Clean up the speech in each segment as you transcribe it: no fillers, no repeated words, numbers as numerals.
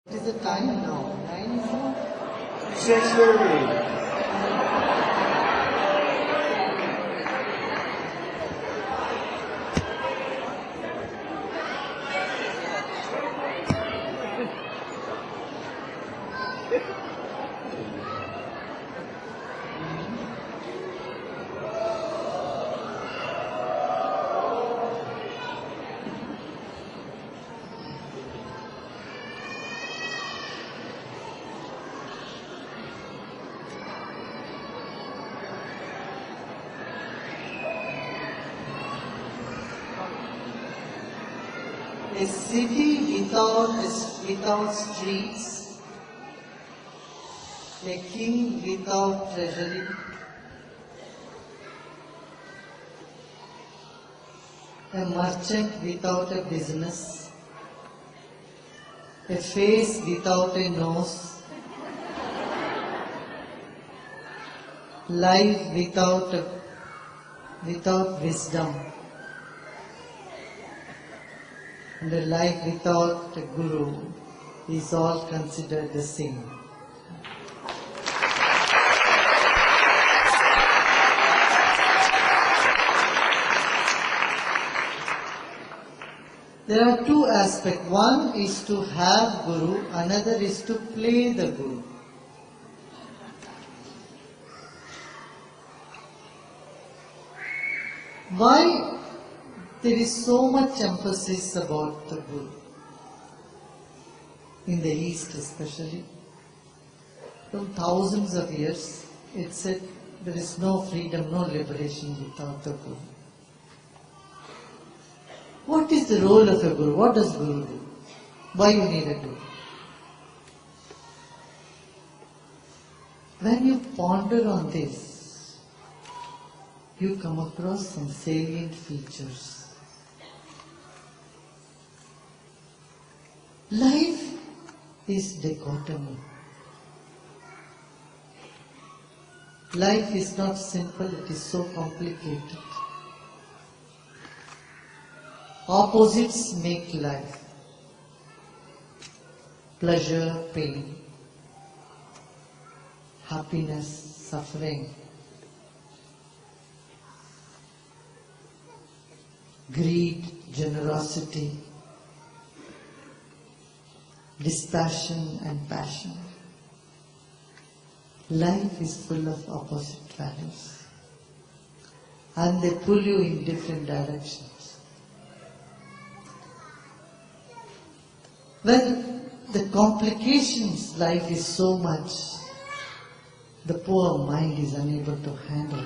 What is the time now? 9 6:30. A city without streets, a king without treasury, a merchant without a business, a face without a nose, life without wisdom, and a life without a guru is all considered the same. There are two aspects. One is to have guru, another is to play the guru. Why there is so much emphasis about the guru? In the East especially. From thousands of years, it said there is no freedom, no liberation without the guru. What is the role of a guru? What does guru do? Why you need a guru? When you ponder on this, you come across some salient features. Life is dichotomy. Life is not simple, it is so complicated. Opposites make life. Pleasure, pain. Happiness, suffering. Greed, generosity. Dispassion and passion. Life is full of opposite values. And they pull you in different directions. When the complications, life is so much, the poor mind is unable to handle.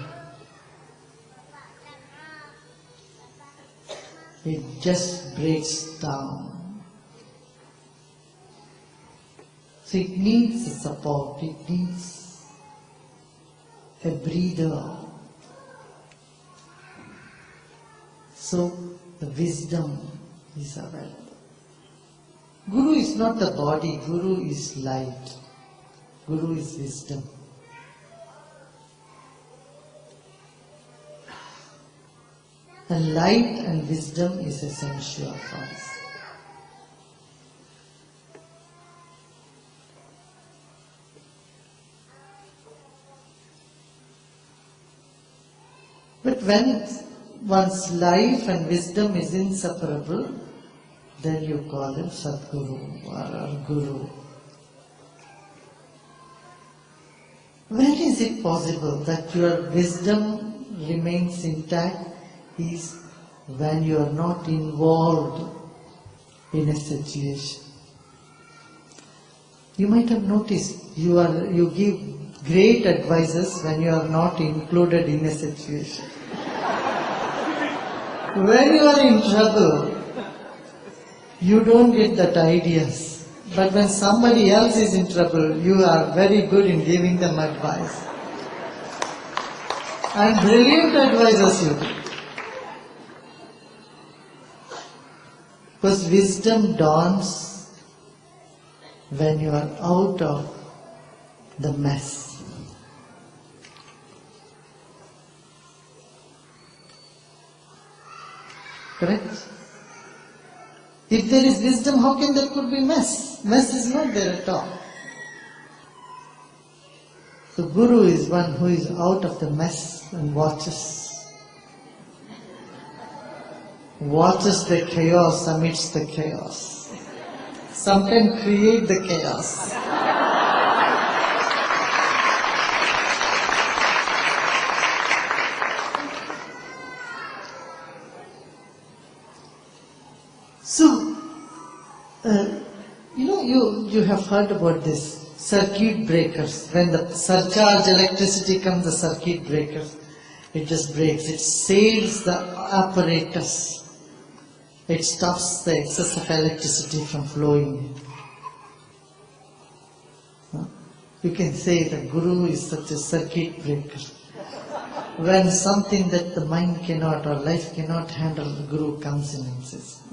It just breaks down. So it needs a support, it needs a breather. So the wisdom is available. Guru is not the body, Guru is light. Guru is wisdom. And light and wisdom is essential for us. But when one's life and wisdom is inseparable, then you call him Sadguru or Guru. When is it possible that your wisdom remains intact? Is when you are not involved in a situation. You might have noticed you give great advices when you are not included in a situation. When you are in trouble, you don't get that ideas. But when somebody else is in trouble, you are very good in giving them advice. And brilliant advices you do. Because wisdom dawns when you are out of the mess. Correct? If there is wisdom, how can there could be mess? Mess is not there at all. So Guru is one who is out of the mess and watches the chaos amidst the chaos. Sometimes create the chaos. So, you have heard about this circuit breakers. When the surcharge electricity comes, the circuit breakers, it just breaks. It sails the apparatus. It stops the excess of electricity from flowing. You can say the Guru is such a circuit breaker. When something that the mind cannot or life cannot handle, the Guru comes in and says,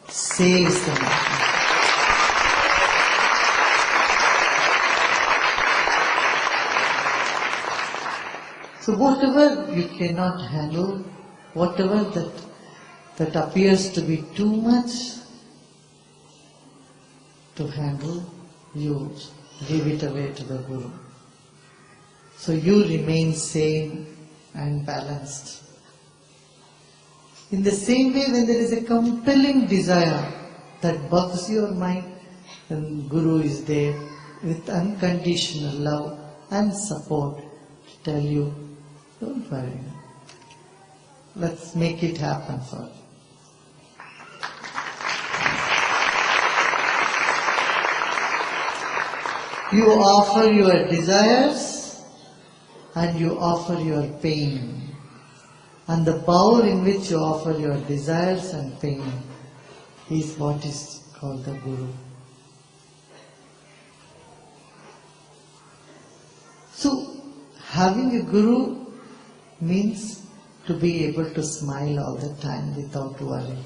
sails the matter. So whatever you cannot handle, whatever that appears to be too much to handle, you give it away to the Guru. So you remain sane and balanced. In the same way, when there is a compelling desire that bugs your mind, then Guru is there with unconditional love and support to tell you, don't worry, let's make it happen for you. You offer your desires and you offer your pain. And the bowl in which you offer your desires and pain is what is called the Guru. So, having a Guru means to be able to smile all the time without worry.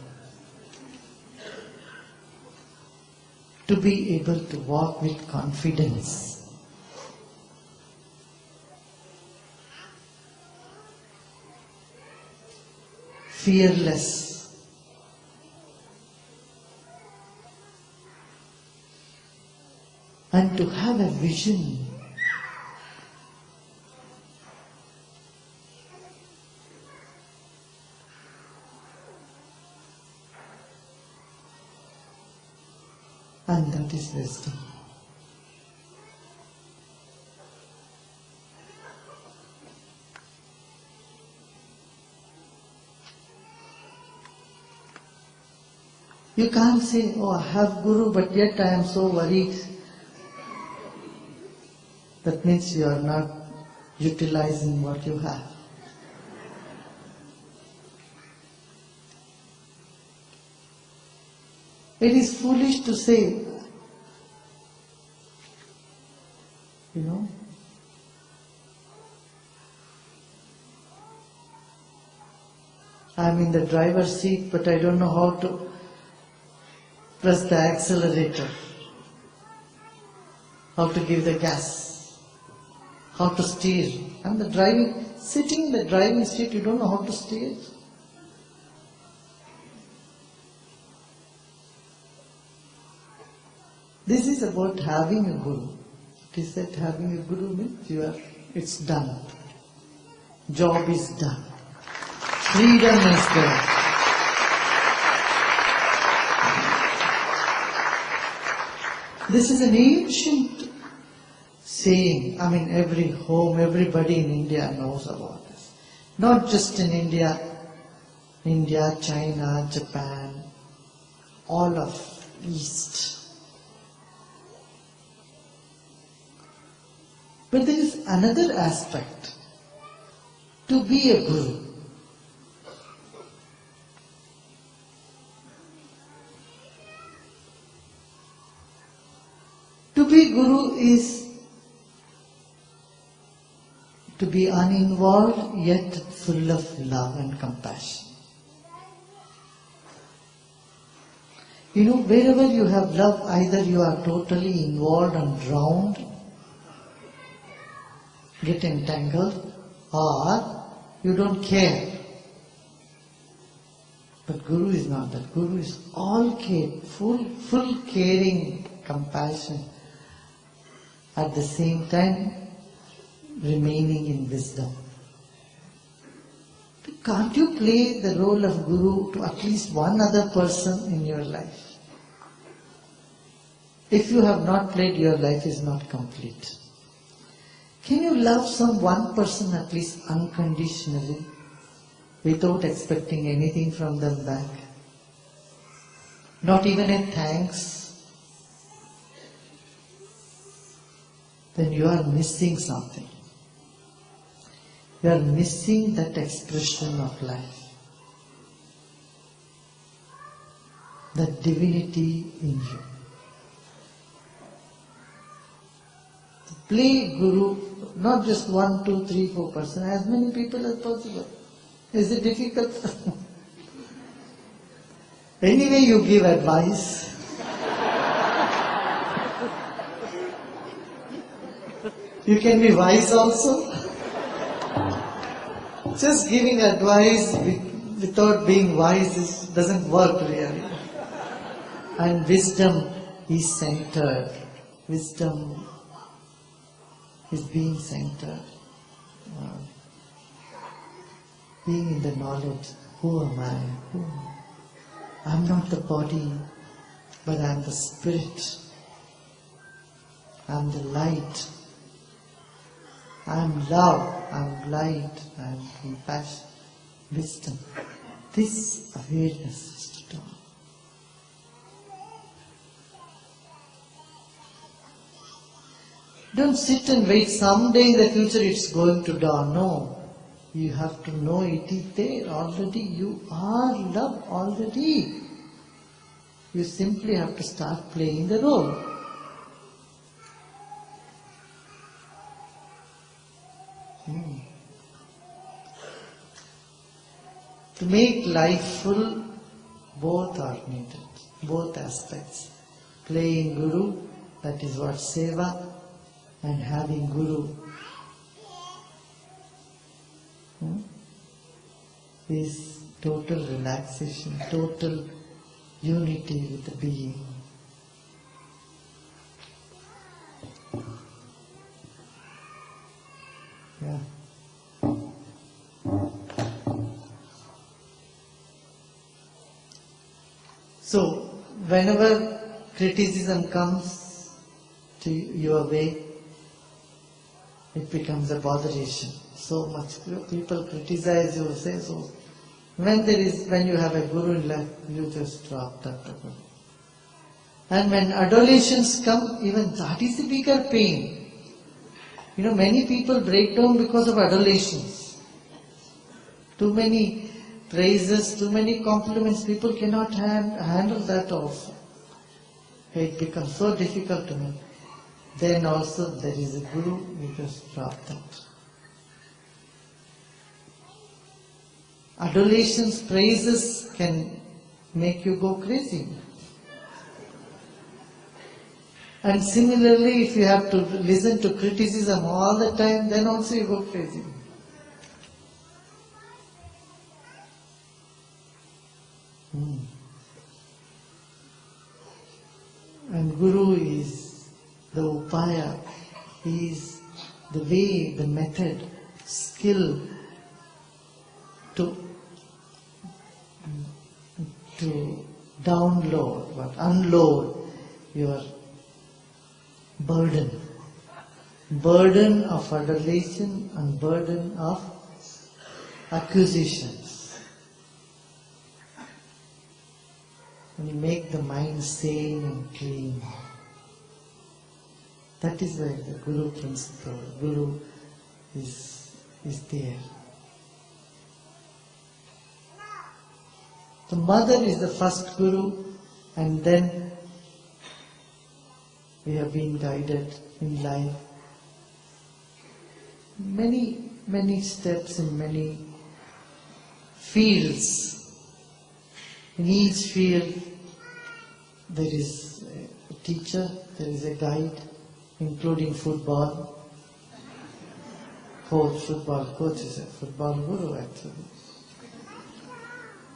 To be able to walk with confidence. Fearless. And to have a vision. And that is wisdom. You can't say, oh, I have Guru, but yet I am so worried. That means you are not utilizing what you have. It is foolish to say, I am in the driver's seat, but I don't know how to press the accelerator, how to give the gas, how to steer. And sitting in the driving seat, you don't know how to steer. This is about having a Guru. It is that having a Guru means it's done. Job is done. Freedom is there. This is an ancient saying. Every home, everybody in India knows about this. Not just in India, China, Japan, all of East. But there is another aspect to be a Guru. To be Guru is to be uninvolved yet full of love and compassion. Wherever you have love, either you are totally involved and drowned, get entangled, or you don't care. But Guru is not that. Guru is all care, full caring, compassion. At the same time, remaining in wisdom. Can't you play the role of Guru to at least one other person in your life? If you have not played, your life is not complete. Can you love some one person at least unconditionally, without expecting anything from them back? Not even a thanks? Then you are missing something. You are missing that expression of life. That divinity in you. Play Guru, not just 1, 2, 3, 4%, as many people as possible. Is it difficult? Anyway, you give advice. You can be wise also. Just giving advice without being wise doesn't work really. And wisdom is centered. Wisdom is being centered. Being in the knowledge, who am I? I'm not the body, but I'm the spirit. I'm the light. I'm love, I'm light, I'm compassion, wisdom. This awareness is to dawn. Don't sit and wait, someday in the future it's going to dawn. No, you have to know it is there already. You are love already. You simply have to start playing the role. To make life full, both are needed, both aspects. Playing Guru, that is what Seva, and having Guru is total relaxation, total unity with the being. Yeah. So, whenever criticism comes to your way, it becomes a botheration. So much people criticize you, say so. When you have a Guru in life, you just drop that. And when adulations come, even that is a bigger pain. Many people break down because of adulations. Too many praises, too many compliments, people cannot handle that also. It becomes so difficult to me. Then also there is a Guru, you just drop that. Adulations, praises can make you go crazy. And similarly, if you have to listen to criticism all the time, then also you go crazy. And Guru is the upaya, he is the way, the method, skill to download, unload your burden. Burden of adulation and burden of accusations. And you make the mind sane and clean. That is where the Guru principle, Guru is there. The mother is the first Guru, and then we have been guided in life. Many steps in many fields. In each field there is a teacher, there is a guide, including football. Football coach is a football guru actually.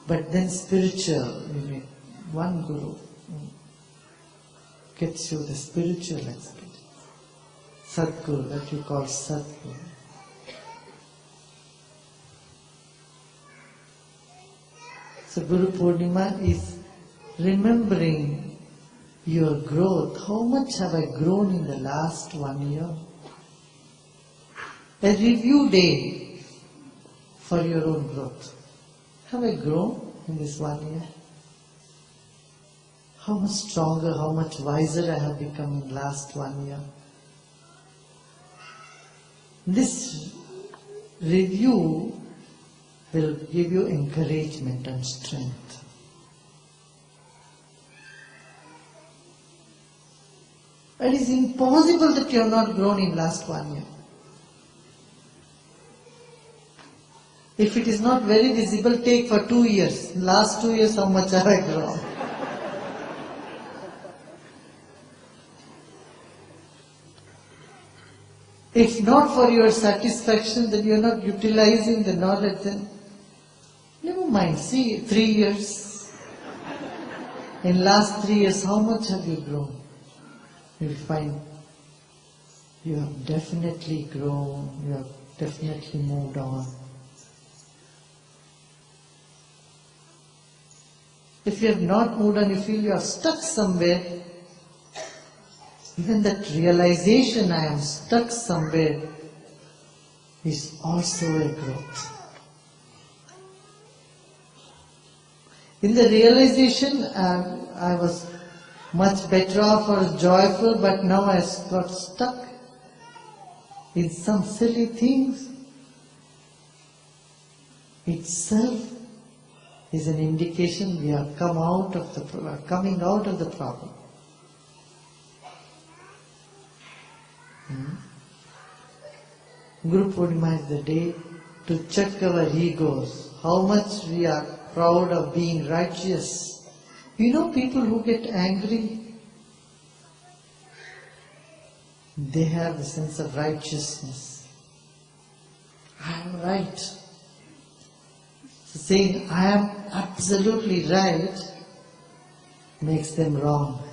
But then spiritual, you need one Guru gets you the spiritual experience. Sadguru, that you call Sadguru. So Guru Purnima is remembering your growth. How much have I grown in the last 1 year? A review day for your own growth. Have I grown in this 1 year? How much stronger, how much wiser I have become in last 1 year? This review will give you encouragement and strength. It is impossible that you have not grown in last 1 year. If it is not very visible, take for 2 years. Last 2 years, how much have I grown? If not for your satisfaction that you are not utilizing the knowledge, then never mind. See, 3 years. In last 3 years, how much have you grown? You will find you have definitely grown, you have definitely moved on. If you have not moved on, you feel you are stuck somewhere, even that realization I am stuck somewhere is also a growth. In the realization, I was much better off or joyful, but now I got stuck in some silly things. Itself is an indication we are coming out of the problem. Guru Purnima is the day to check our egos, how much we are proud of being righteous. You know, people who get angry, they have a sense of righteousness. I am right. So saying I am absolutely right makes them wrong.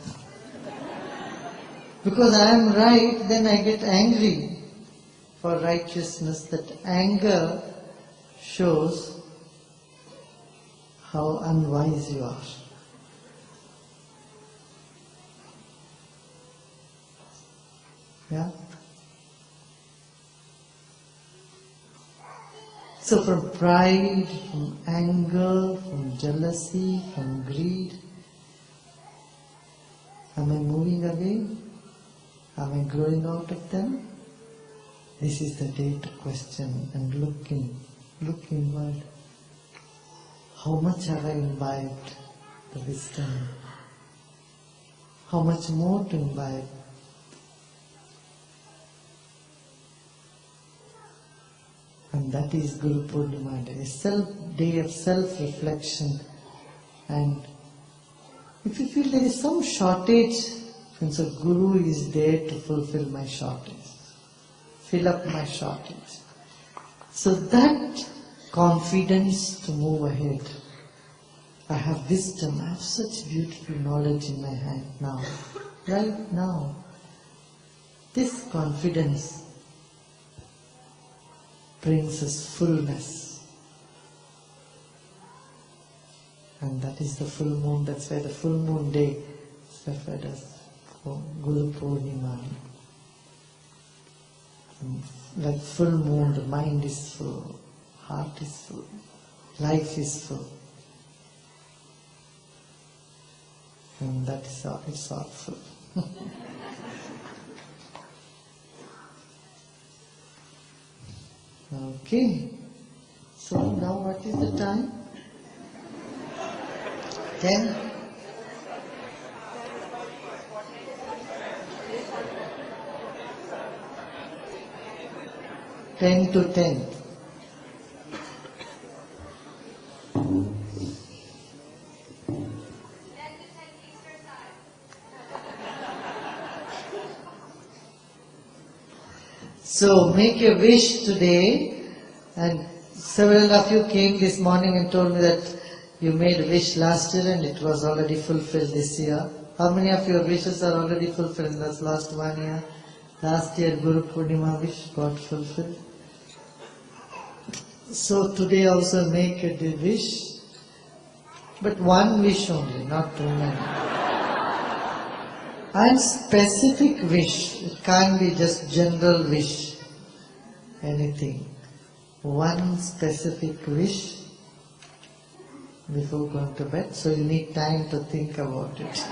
Because I am right, then I get angry for righteousness. That anger shows how unwise you are. Yeah? So from pride, from anger, from jealousy, from greed, am I moving away? Am I growing out of them? This is the day to question and look inward. How much have I imbibed the wisdom? How much more to imbibe? And that is Guru Purnima Day, a day of self-reflection. And if you feel there is some shortage, so Guru is there to fulfill my shortage, fill up my shortage. So that confidence to move ahead. I have wisdom, I have such beautiful knowledge in my hand now, right now. This confidence brings us fullness. And that is the full moon, that's why the full moon day is referred as Guru Purnima. Like full moon, the mind is full, heart is full, life is full. And that is all, it's all full. Okay, so now what is the time? 10? 10 to 10. So make a wish today, and several of you came this morning and told me that You made a wish last year and it was already fulfilled this year. How many of your wishes are already fulfilled in this last 1 year? Last year Guru Purnima wish got fulfilled. So today also make a wish, but one wish only, not too many. And specific wish, it can't be just general wish, anything. One specific wish before going to bed, so you need time to think about it.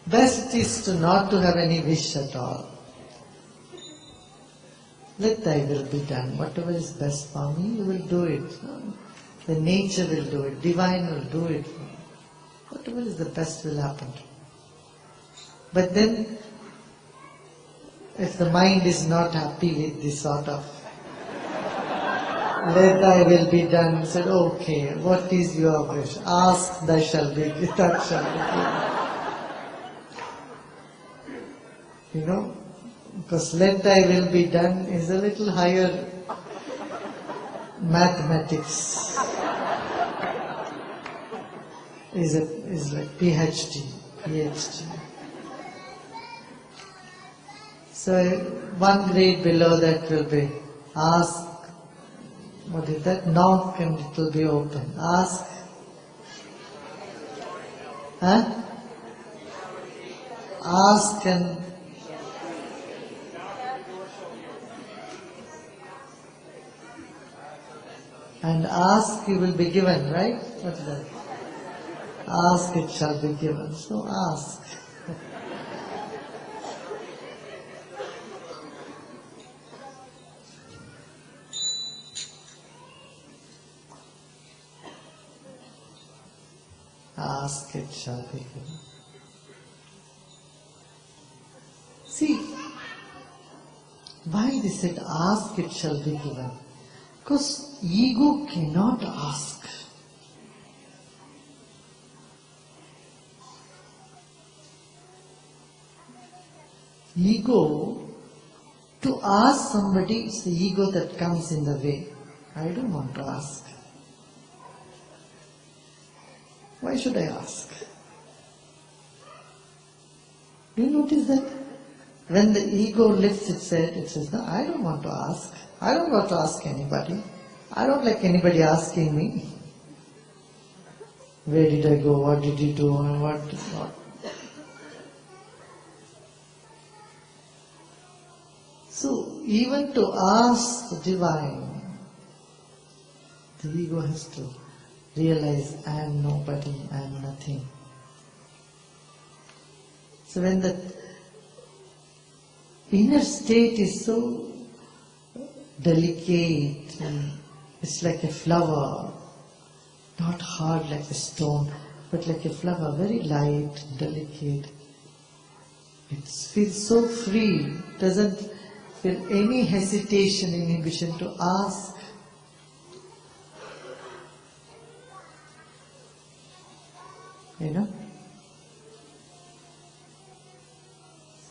Best is to not to have any wish at all. Let thy will be done. Whatever is best for me, you will do it. The nature will do it. Divine will do it. Whatever is the best will happen. But then, if the mind is not happy with this sort of let thy will be done, said, okay, what is your wish? Ask, thy shall be given, that shall be given. You know, because let thy will be done is a little higher mathematics. Is like PhD. So one grade below that will be ask, what is that? Knock and it will be open. Ask. Huh? Ask and ask you will be given, right? What's that? Ask it shall be given. So ask. Ask it shall be given. See, why they said ask it shall be given? Because ego cannot ask. Ego, to ask somebody, it's the ego that comes in the way. I don't want to ask. Why should I ask? Do you notice that? When the ego lifts its head, it says, no, I don't want to ask. I don't want to ask anybody. I don't like anybody asking me. Where did I go? What did you do? And what not? So, even to ask the divine, the ego has to realize I am nobody, I am nothing. So when the inner state is so delicate, it's like a flower, not hard like a stone, but like a flower, very light, delicate. It feels so free, doesn't feel any hesitation, inhibition to ask. You know?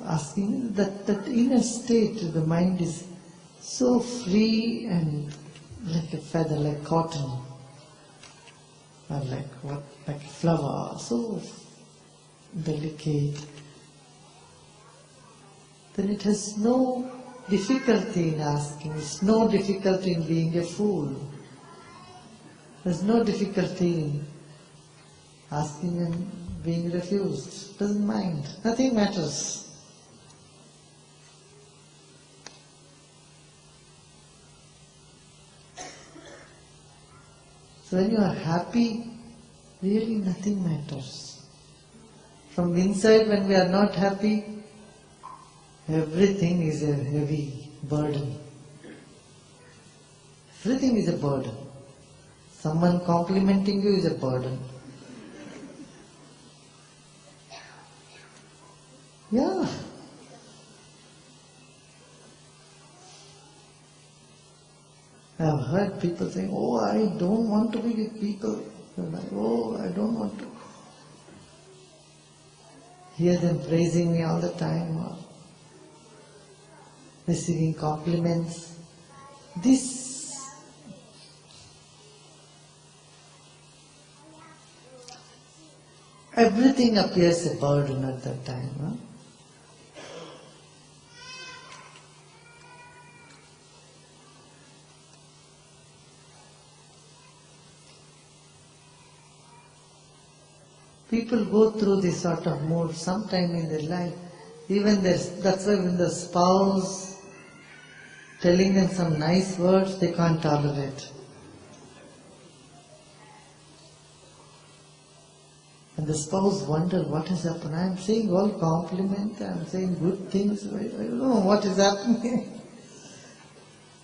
Asking that inner state, the mind is so free and like a feather, like cotton, or like a flower, so delicate. Then it has no difficulty in asking, it's no difficulty in being a fool. There's no difficulty in asking and being refused. Doesn't mind. Nothing matters. So when you are happy, really nothing matters. From inside, when we are not happy, everything is a heavy burden. Everything is a burden. Someone complimenting you is a burden. Yeah. I've heard people saying, oh, I don't want to be with people. Oh, I don't want to hear them praising me all the time or receiving compliments. This everything appears a burden at that time. Huh? People go through this sort of mood sometime in their life. Even that's why when the spouse telling them some nice words, they can't tolerate. And the spouse wonder what has happened. I am saying all compliment, I am saying good things. I don't know what is happening.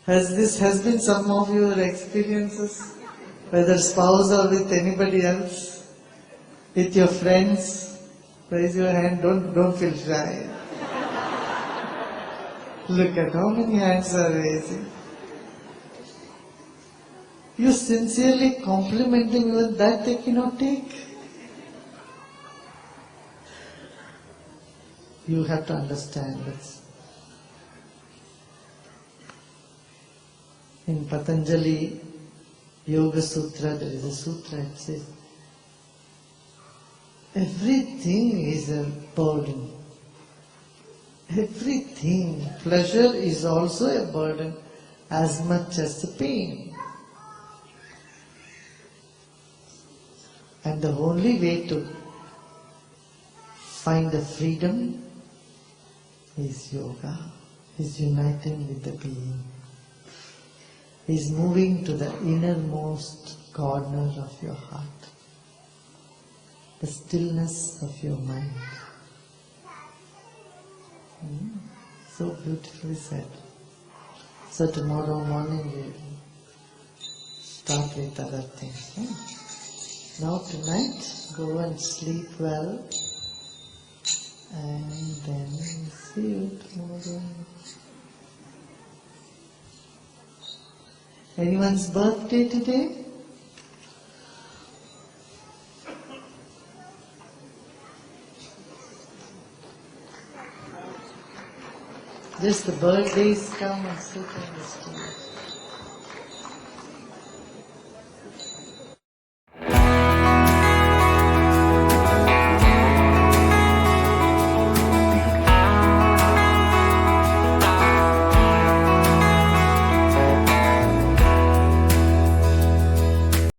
Has been some of your experiences, whether spouse or with anybody else, with your friends? Raise your hand. Don't feel shy. Look at how many hands are raising. You sincerely compliment them, even that they cannot take. You have to understand this. In Patanjali Yoga Sutra, there is a sutra, it says, everything is a burden. Everything. Pleasure is also a burden as much as the pain. And the only way to find the freedom is yoga, is uniting with the being, is moving to the innermost corner of your heart, the stillness of your mind. So beautifully said. So tomorrow morning we will start with other things. Now tonight, go and sleep well, and then see you tomorrow. Anyone's birthday today? Just the birthdays come and sit on the stage.